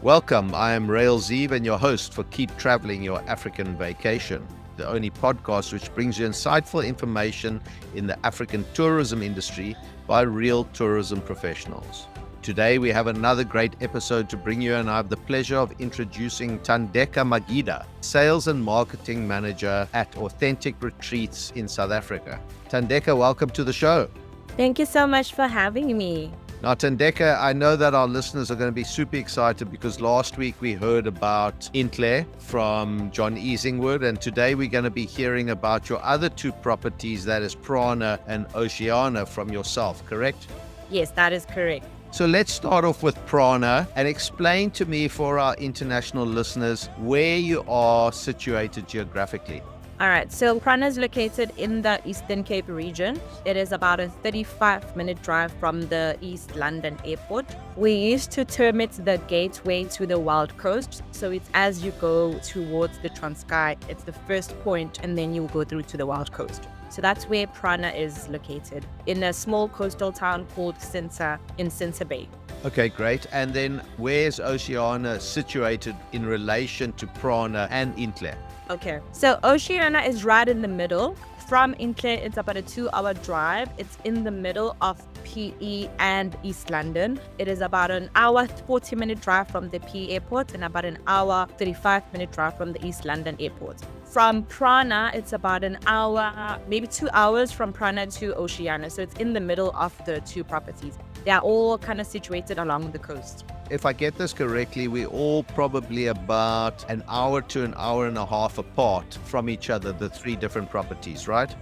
Welcome, I am 𝐸𝐸𝐸 and your host for Keep Traveling Your African Vacation, the only podcast which brings you insightful information in the African tourism industry by real tourism professionals. Today we have another great episode to bring you, and I have the pleasure of introducing Thandeka Magida, Sales and Marketing Manager at Authentic Retreats in South Africa. Thandeka, welcome to the show. Thank you so much for having me. Now, Tandeka, I know that our listeners are going to be super excited because last week we heard about Intle from 𝐸𝐿𝐴, and today we're going to be hearing about your other two properties, that is Prana and Oceanana, from yourself, correct? Yes, that is correct. So let's start off with Prana and explain to me, for our international listeners, where you are situated geographically. All right, so Prana is located in the Eastern Cape region. It is about a 35-minute drive from the East London airport. We used to term it the gateway to the Wild Coast. So it's as you go towards the Transkei, it's the first point, and then you go through to the Wild Coast. So that's where Prana is located, in a small coastal town called 𝐸𝐴 in 𝐸𝐴 Bay. Okay, great. And then where's Oceanana situated in relation to Prana and Intle? Okay, so Oceanana is right in the middle. From Intle, it's about a 2-hour drive. It's in the middle of PE and East London. It is about an hour, 40-minute drive from the PE airport and about an hour, 35-minute drive from the East London airport. From Prana, it's about an hour, maybe 2 hours from Prana to Oceanana. So it's in the middle of the two properties. They are all kind of situated along the coast. If I get this correctly, we're all probably about an hour to an hour and a half apart from each other, the three different properties, right?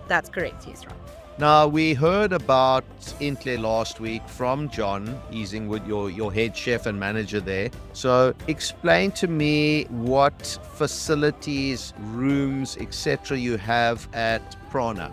That's correct, yes, right. Now, we heard about Intle last week from John 𝐸𝐴, your head chef and manager there. So explain to me what facilities, rooms, etc. you have at Prana.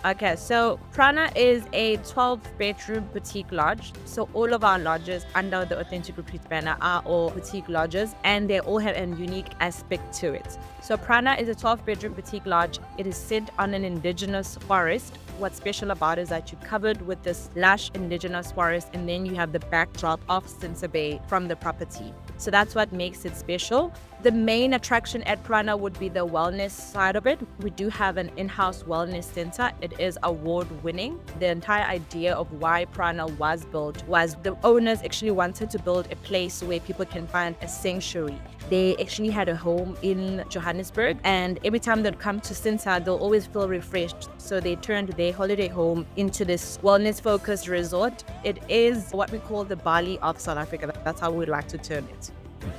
Okay, so Prana is a 12-bedroom boutique lodge. So all of our lodges under the Authentic Retreat banner are all boutique lodges, and they all have a unique aspect to it. So Prana is a 12-bedroom boutique lodge. It is set on an indigenous forest. What's special about it is that you're covered with this lush indigenous forest, and then you have the backdrop of 𝐸𝐴 Bay from the property. So that's what makes it special. The main attraction at Prana would be the wellness side of it. We do have an in-house wellness center. It is award-winning. The entire idea of why Prana was built was the owners actually wanted to build a place where people can find a sanctuary. They actually had a home in Johannesburg, and every time they'd come to 𝐸𝐴, they'll always feel refreshed. So they turned their holiday home into this wellness-focused resort. It is what we call the Bali of South Africa. That's how we'd like to term it.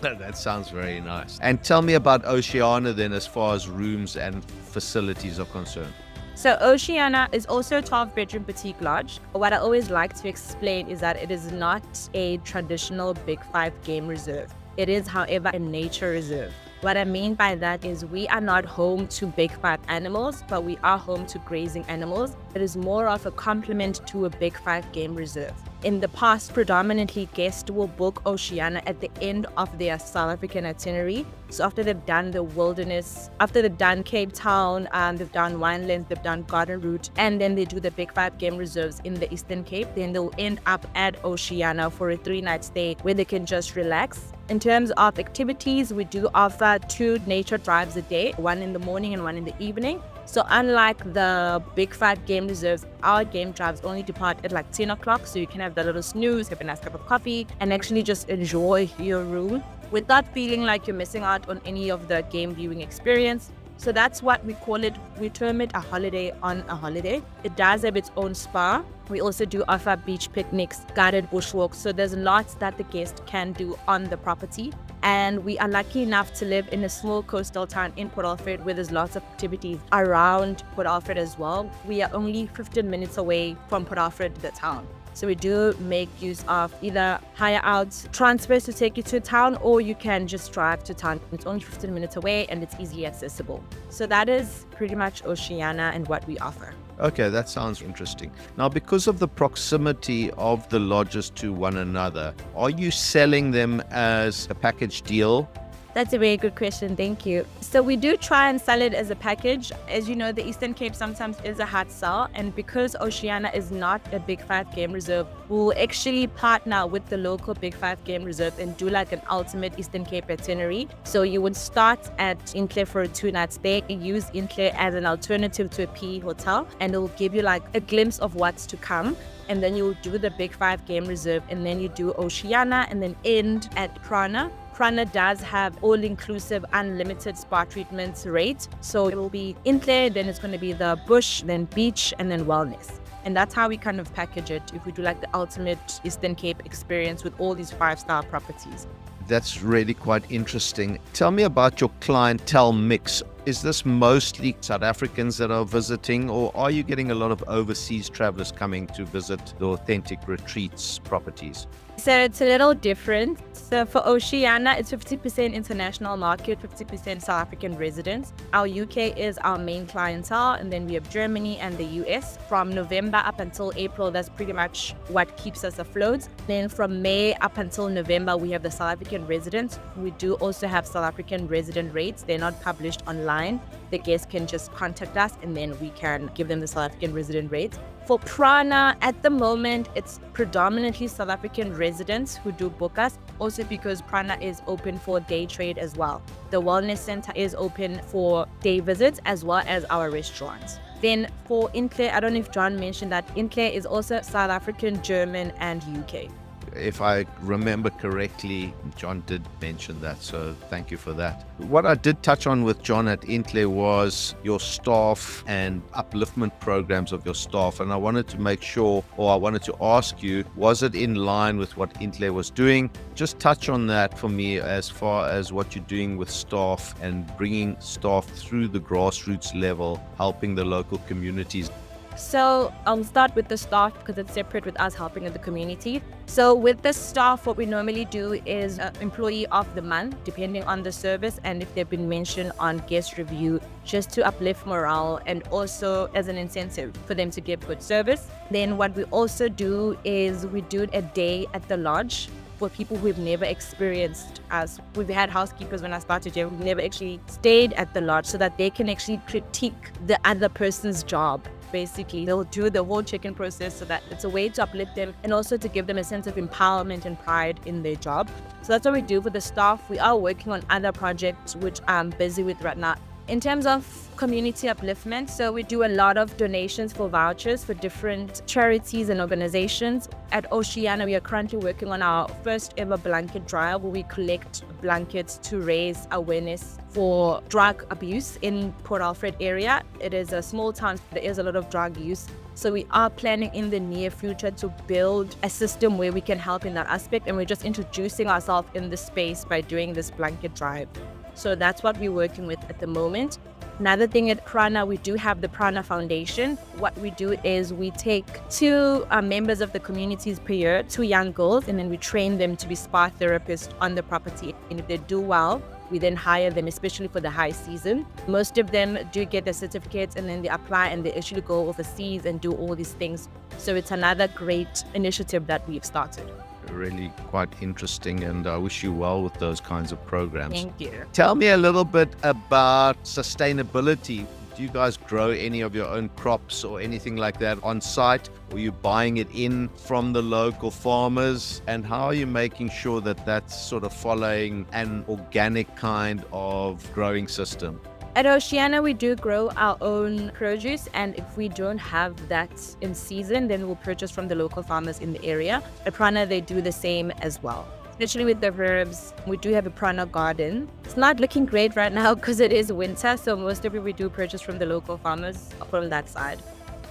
That sounds very nice. And tell me about Oceanana then, as far as rooms and facilities are concerned. So Oceanana is also a 12-bedroom boutique lodge. What I always like to explain is that it is not a traditional Big 5 game reserve. It is, however, a nature reserve. What I mean by that is we are not home to Big 5 animals, but we are home to grazing animals. It is more of a complement to a Big 5 game reserve. In the past, predominantly guests will book Oceanana at the end of their South African itinerary. So after they've done the wilderness, after they've done Cape Town, they've done Winelands, they've done Garden Route, and then they do the Big 5 game reserves in the Eastern Cape, then they'll end up at Oceanana for a 3-night stay where they can just relax. In terms of activities, we do offer 2 nature drives a day, one in the morning and one in the evening. So unlike the Big 5 game reserves, our game drives only depart at like 10 o'clock. So you can have that little snooze, have a nice cup of coffee, and actually just enjoy your room without feeling like you're missing out on any of the game viewing experience. So that's what we call it. We term it a holiday on a holiday. It does have its own spa. We also do offer beach picnics, guided bushwalks. So there's lots that the guest can do on the property. And we are lucky enough to live in a small coastal town in Port Alfred where there's lots of activities around Port Alfred as well. We are only 15 minutes away from Port Alfred, the town. So we do make use of either hire out transfers to take you to town, or you can just drive to town. It's only 15 minutes away and it's easily accessible. So that is pretty much Oceanana and what we offer. Okay, that sounds interesting. Now, because of the proximity of the lodges to one another, are you selling them as a package deal That's a very good question. Thank you. So we do try and sell it as a package. As you know, the Eastern Cape sometimes is a hard sell. And because Oceanana is not a Big 5 game reserve, we'll actually partner with the local Big 5 game reserve and do like an ultimate Eastern Cape itinerary. So you would start at Intle for 2 nights there, use Intle as an alternative to a PE hotel, and it will give you like a glimpse of what's to come. And then you'll do the Big 5 game reserve, and then you do Oceanana, and then end at Prana. Prana does have all-inclusive unlimited spa treatments rate. So it will be Intle, then it's going to be the bush, then beach, and then wellness. And that's how we kind of package it if we do like the ultimate Eastern Cape experience with all these 5-star properties. That's really quite interesting. Tell me about your clientele mix. Is this mostly South Africans that are visiting, or are you getting a lot of overseas travelers coming to visit the Authentic Retreats properties? So it's a little different. So for Oceana, it's 50% international market, 50% South African residents. Our UK is our main clientele, and then we have Germany and the US. From November up until April, that's pretty much what keeps us afloat. Then from May up until November, we have the South African residents. We do also have South African resident rates. They're not published online. The guests can just contact us, and then we can give them the South African resident rates. For Prana, at the moment, it's predominantly South African residents who do book us, also because Prana is open for day trade as well. The wellness center is open for day visits as well as our restaurants. Then for Intle, I don't know if John mentioned that Intle is also South African, German, and UK. If I remember correctly, John did mention that, so thank you for that. What I did touch on with John at Intle was your staff and upliftment programs of your staff, and I wanted to make sure, or I wanted to ask you, was it in line with what Intle was doing? Just touch on that for me as far as what you're doing with staff and bringing staff through the grassroots level, helping the local communities. So I'll start with the staff because it's separate with us helping in the community. So with the staff, what we normally do is employee of the month, depending on the service and if they've been mentioned on guest review, just to uplift morale and also as an incentive for them to give good service. Then what we also do is we do a day at the lodge for people who've never experienced us. We've had housekeepers when I started here who've never actually stayed at the lodge so that they can actually critique the other person's job. Basically, they'll do the whole check-in process so that it's a way to uplift them and also to give them a sense of empowerment and pride in their job. So that's what we do for the staff. We are working on other projects which I'm busy with right now. In terms of community upliftment, so we do a lot of donations for vouchers for different charities and organizations. At Oceana, we are currently working on our first ever blanket drive where we collect blankets to raise awareness for drug abuse in Port Alfred area. It is a small town, there is a lot of drug use. So we are planning in the near future to build a system where we can help in that aspect, and we're just introducing ourselves in the space by doing this blanket drive. So that's what we're working with at the moment. Another thing at Prana, we do have the Prana Foundation. What we do is we take 2 members of the communities per year, 2 young girls, and then we train them to be spa therapists on the property. And if they do well, we then hire them, especially for the high season. Most of them do get their certificates and then they apply and they actually go overseas and do all these things. So it's another great initiative that we've started. Really quite interesting, and I wish you well with those kinds of programs. Thank you. Tell me a little bit about sustainability. Do you guys grow any of your own crops or anything like that on site? Or are you buying it in from the local farmers? And how are you making sure that that's sort of following an organic kind of growing system? At Oceana, we do grow our own produce, and if we don't have that in season, then we'll purchase from the local farmers in the area. At Prana, they do the same as well. Especially with the herbs, we do have a Prana garden. It's not looking great right now because it is winter, so most of it we do purchase from the local farmers from that side.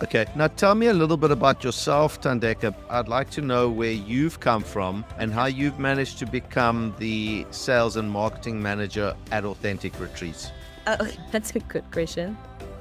Okay, now tell me a little bit about yourself, Thandeka. I'd like to know where you've come from and how you've managed to become the sales and marketing manager at Authentic Retreats. Oh, that's a good question.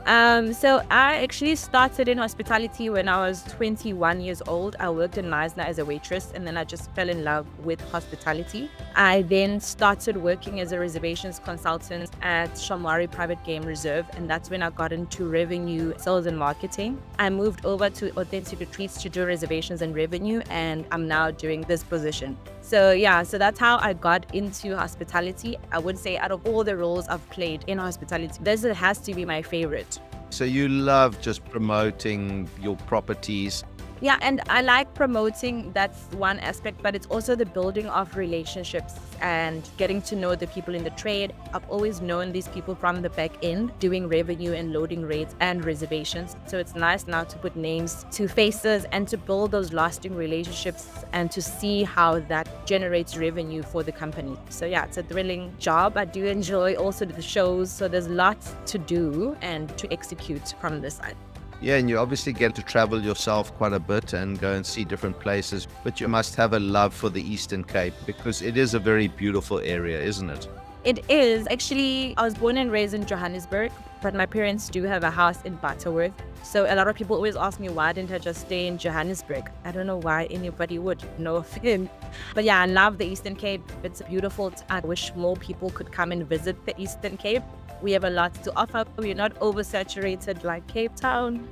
So I actually started in hospitality when I was 21 years old. I worked in 𝐦𝐨𝐫𝐿 as a waitress, and then I just fell in love with hospitality. I then started working as a reservations consultant at Shamwari Private Game Reserve, and that's when I got into revenue, sales and marketing. I moved over to Authentic Retreats to do reservations and revenue, and I'm now doing this position. So yeah, so that's how I got into hospitality. I would say out of all the roles I've played in hospitality, this has to be my favorite. So you love just promoting your properties. Yeah, and I like promoting, that's one aspect, but it's also the building of relationships and getting to know the people in the trade. I've always known these people from the back end, doing revenue and loading rates and reservations. So it's nice now to put names to faces and to build those lasting relationships and to see how that generates revenue for the company. So yeah, it's a thrilling job. I do enjoy also the shows. So there's lots to do and to execute from this side. Yeah, and you obviously get to travel yourself quite a bit and go and see different places, but you must have a love for the Eastern Cape because it is a very beautiful area, isn't it? It is. Actually, I was born and raised in Johannesburg, but my parents do have a house in Butterworth. So a lot of people always ask me, why didn't I just stay in Johannesburg? I don't know why anybody would. No offense. But yeah, I love the Eastern Cape. It's beautiful. I wish more people could come and visit the Eastern Cape. We have a lot to offer. We're not oversaturated like Cape Town.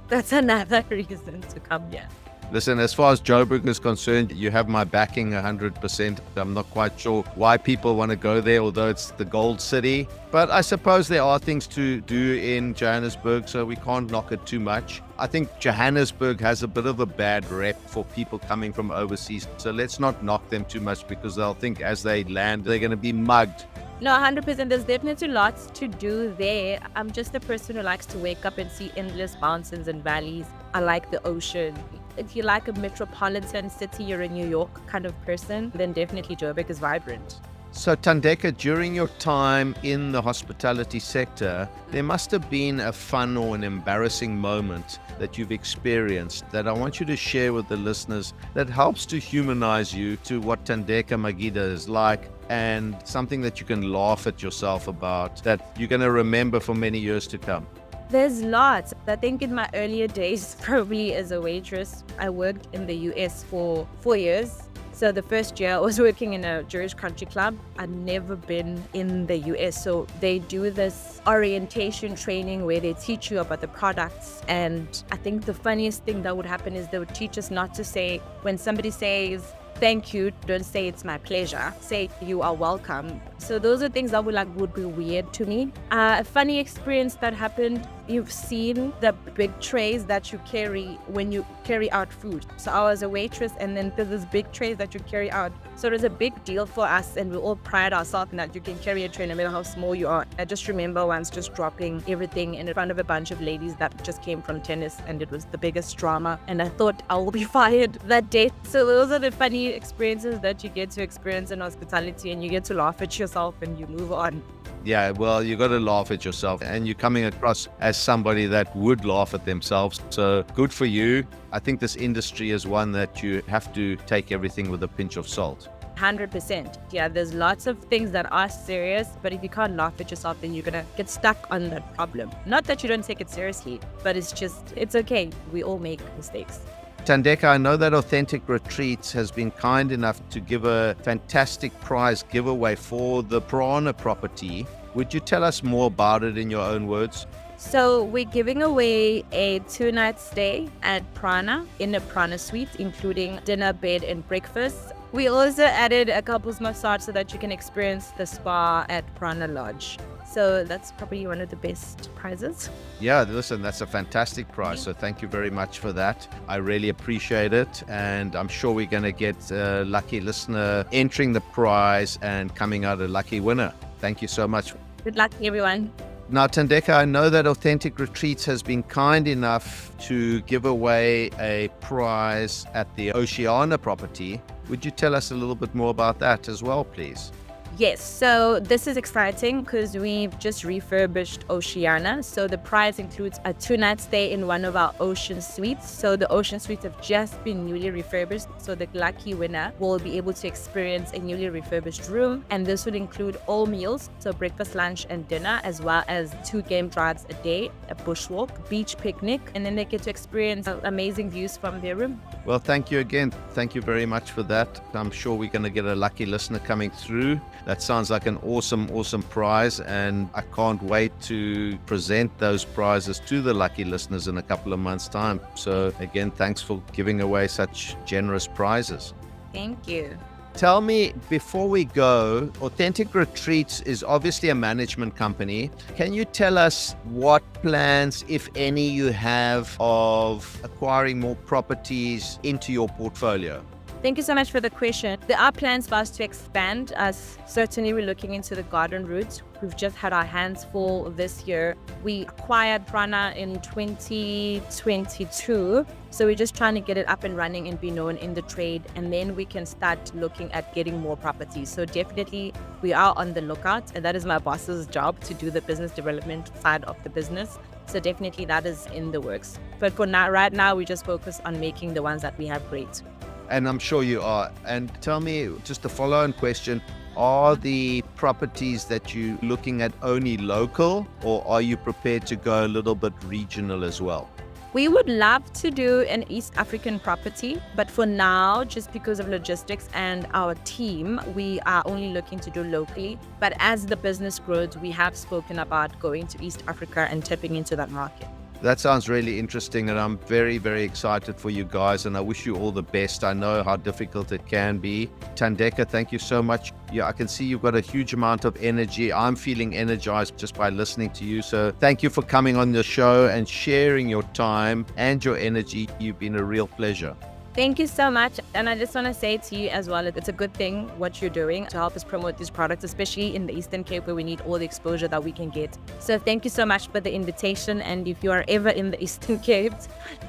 That's another reason to come here. Listen, as far as Joburg is concerned, you have my backing 100%. I'm not quite sure why people want to go there, although it's the gold city. But I suppose there are things to do in Johannesburg, so we can't knock it too much. I think Johannesburg has a bit of a bad rep for people coming from overseas. So let's not knock them too much because they'll think as they land, they're going to be mugged. No, 100%. There's definitely lots to do there. I'm just a person who likes to wake up and see endless mountains and valleys. I like the ocean. If you like a metropolitan city, you're a New York kind of person, then definitely Joburg is vibrant. So Tandeka, during your time in the hospitality sector, there must have been a fun or an embarrassing moment that you've experienced that I want you to share with the listeners that helps to humanize you to what Thandeka Magida is like and something that you can laugh at yourself about that you're going to remember for many years to come. There's lots. I think in my earlier days, probably as a waitress, I worked in the US for 4 years. So the first year I was working in a Jewish country club. I'd never been in the US. So they do this orientation training where they teach you about the products. And I think the funniest thing that would happen is they would teach us not to say, when somebody says, thank you, don't say it's my pleasure. Say you are welcome. So those are things that would be weird to me. A funny experience that happened, you've seen the big trays that you carry when you carry out food. So I was a waitress and then there's this big trays that you carry out. So it was a big deal for us and we all pride ourselves in that you can carry a tray no matter how small you are. I just remember once just dropping everything in front of a bunch of ladies that just came from tennis and it was the biggest drama and I thought I will be fired that day. So those are the funny experiences that you get to experience in hospitality and you get to laugh at yourself and you move on. Yeah, well, you got to laugh at yourself and you're coming across as somebody that would laugh at themselves. So good for you. I think this industry is one that you have to take everything with a pinch of salt. 100%. Yeah, there's lots of things that are serious, but if you can't laugh at yourself, then you're going to get stuck on that problem. Not that you don't take it seriously, but it's okay. We all make mistakes. Tandeka, I know that Authentic Retreats has been kind enough to give a fantastic prize giveaway for the Prana property. Would you tell us more about it in your own words? So we're giving away a 2-night stay at Prana in a Prana suite, including dinner, bed, and breakfast. We also added a couples massage so that you can experience the spa at Zaina Lodge. So that's probably one of the best prizes. Yeah, listen, that's a fantastic prize. So thank you very much for that. I really appreciate it. And I'm sure we're going to get a lucky listener entering the prize and coming out a lucky winner. Thank you so much. Good luck, everyone. Now, Tandeka, I know that Authentic Retreats has been kind enough to give away a prize at the Oceanana property. Would you tell us a little bit more about that as well, please? Yes, so this is exciting because we've just refurbished Oceanana. So the prize includes a 2-night stay in one of our ocean suites. So the ocean suites have just been newly refurbished. So the lucky winner will be able to experience a newly refurbished room. And this would include all meals, so breakfast, lunch, and dinner, as well as 2 game drives a day, a bushwalk, beach picnic, and then they get to experience amazing views from their room. Well, thank you again. Thank you very much for that. I'm sure we're going to get a lucky listener coming through. That sounds like an awesome prize, and I can't wait to present those prizes to the lucky listeners in a couple of months' time. So again, thanks for giving away such generous prizes. Thank you. Tell me, before we go, Authentic Retreats is obviously a management company. Can you tell us what plans, if any, you have of acquiring more properties into your portfolio? Thank you so much for the question. There are plans for us to expand, as certainly we're looking into the garden route. We've just had our hands full this year. We acquired Prana in 2022. So we're just trying to get it up and running and be known in the trade. And then we can start looking at getting more properties. So definitely we are on the lookout. And that is my boss's job, to do the business development side of the business. So definitely that is in the works. But for now, right now, we just focus on making the ones that we have great. And I'm sure you are. And tell me, just a follow-on question, are the properties that you're looking at only local, or are you prepared to go a little bit regional as well? We would love to do an East African property, but for now, just because of logistics and our team, we are only looking to do locally. But as the business grows, we have spoken about going to East Africa and tapping into that market. That sounds really interesting, and I'm very, very excited for you guys, and I wish you all the best. I know how difficult it can be. Thandeka, thank you so much. Yeah, I can see you've got a huge amount of energy. I'm feeling energized just by listening to you. So thank you for coming on the show and sharing your time and your energy. You've been a real pleasure. Thank you so much. And I just want to say to you as well, it's a good thing what you're doing to help us promote these products, especially in the Eastern Cape, where we need all the exposure that we can get. So thank you so much for the invitation. And if you are ever in the Eastern Cape,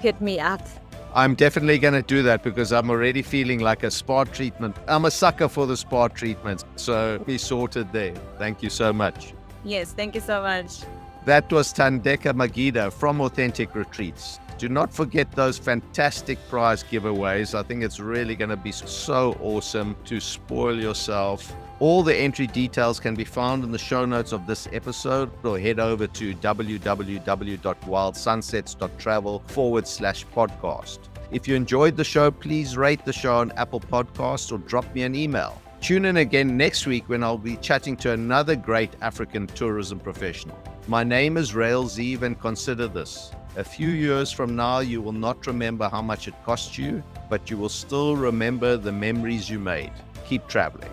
hit me up. I'm definitely going to do that, because I'm already feeling like a spa treatment. I'm a sucker for the spa treatments. So be sorted there. Thank you so much. Yes, thank you so much. That was Thandeka Magida from Authentic Retreats. Do not forget those fantastic prize giveaways. I think it's really going to be so awesome to spoil yourself. All the entry details can be found in the show notes of this episode, or head over to www.wildsunsets.travel/podcast. If you enjoyed the show, please rate the show on Apple Podcasts or drop me an email. Tune in again next week when I'll be chatting to another great African tourism professional. My name is 𝐸𝐸𝐸, and consider this. A few years from now, you will not remember how much it cost you, but you will still remember the memories you made. Keep traveling.